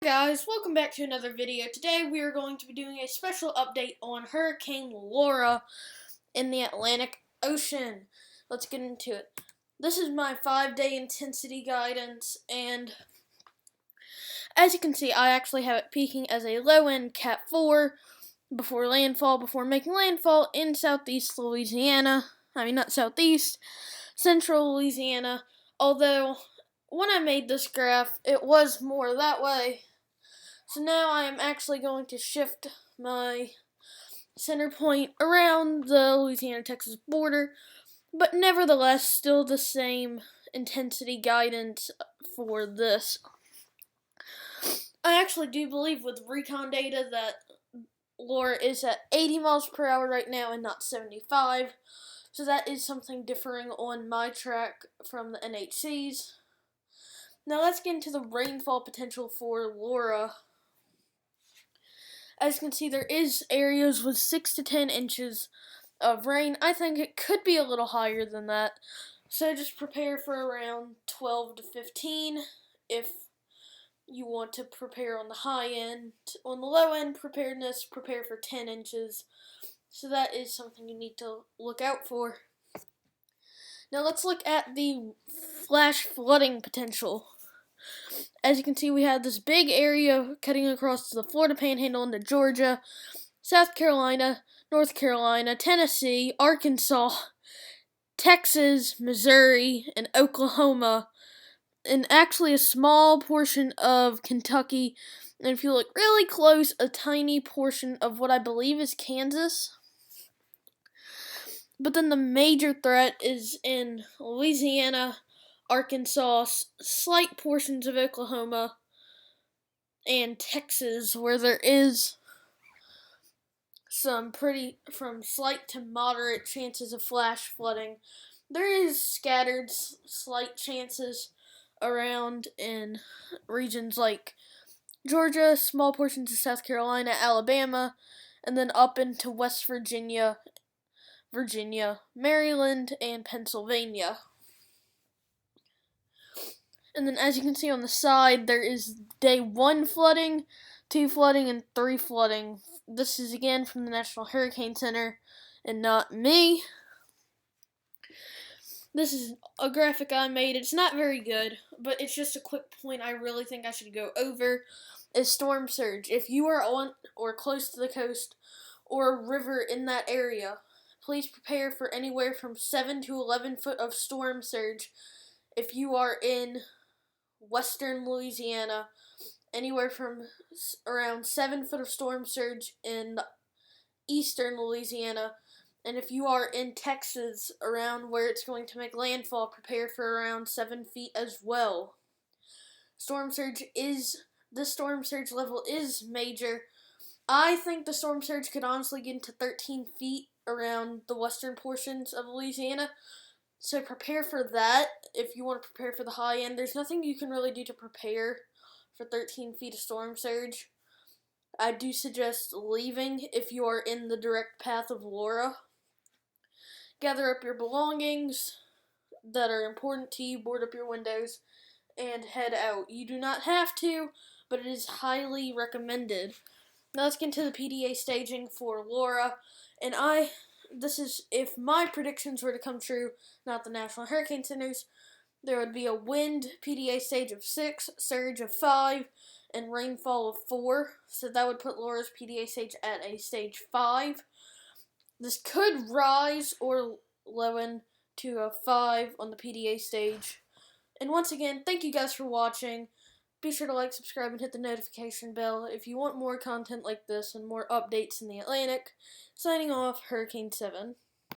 Guys, welcome back to another video. Today we are going to be doing a special update on Hurricane Laura in the Atlantic Ocean. Let's get into it. This is my 5-day intensity guidance, and as you can see, I actually have it peaking as a low-end Cat 4 before making landfall in southeast Louisiana. Not southeast, central Louisiana. Although, when I made this graph, it was more that way. So now I am actually going to shift my center point around the Louisiana-Texas border, but nevertheless still the same intensity guidance for this. I actually do believe with recon data that Laura is at 80 miles per hour right now and not 75, so that is something differing on my track from the NHCs. Now let's get into the rainfall potential for Laura. As you can see, there is areas with 6 to 10 inches of rain. I think it could be a little higher than that. So just prepare for around 12 to 15 if you want to prepare on the high end. On the low end preparedness, prepare for 10 inches. So that is something you need to look out for. Now let's look at the flash flooding potential. As you can see, we have this big area cutting across the Florida Panhandle into Georgia, South Carolina, North Carolina, Tennessee, Arkansas, Texas, Missouri, and Oklahoma, and actually a small portion of Kentucky, and if you look really close, a tiny portion of what I believe is Kansas. But then the major threat is in Louisiana, Arkansas, slight portions of Oklahoma, and Texas, where there is from slight to moderate chances of flash flooding. There is scattered slight chances around in regions like Georgia, small portions of South Carolina, Alabama, and then up into West Virginia, Maryland, and Pennsylvania. And then as you can see on the side, there is day 1 flooding, 2 flooding, and 3 flooding. This is again from the National Hurricane Center and not me. This is a graphic I made. It's not very good, but it's just a quick point I really think I should go over is storm surge. If you are on or close to the coast or a river in that area, please prepare for anywhere from 7 to 11 foot of storm surge. If you are in western Louisiana, anywhere from around 7 foot of storm surge in eastern Louisiana, and if you are in Texas, around where it's going to make landfall, prepare for around 7 feet as well. The storm surge level is major. I think the storm surge could honestly get into 13 feet around the western portions of Louisiana. So prepare for that if you want to prepare for the high end. There's nothing you can really do to prepare for 13 feet of storm surge. I do suggest leaving if you are in the direct path of Laura. Gather up your belongings that are important to you, board up your windows, and head out. You do not have to, but it is highly recommended. Now let's get into the PDA staging for Laura, and this is if my predictions were to come true, not the National Hurricane Center's. There would be a wind PDA stage of 6, surge of 5, and rainfall of 4. So that would put Laura's PDA stage at a stage 5. This could rise or lowen to a 5 on the PDA stage. And once again, thank you guys for watching. Be sure to like, subscribe, and hit the notification bell if you want more content like this and more updates in the Atlantic. Signing off, Hurricane 7.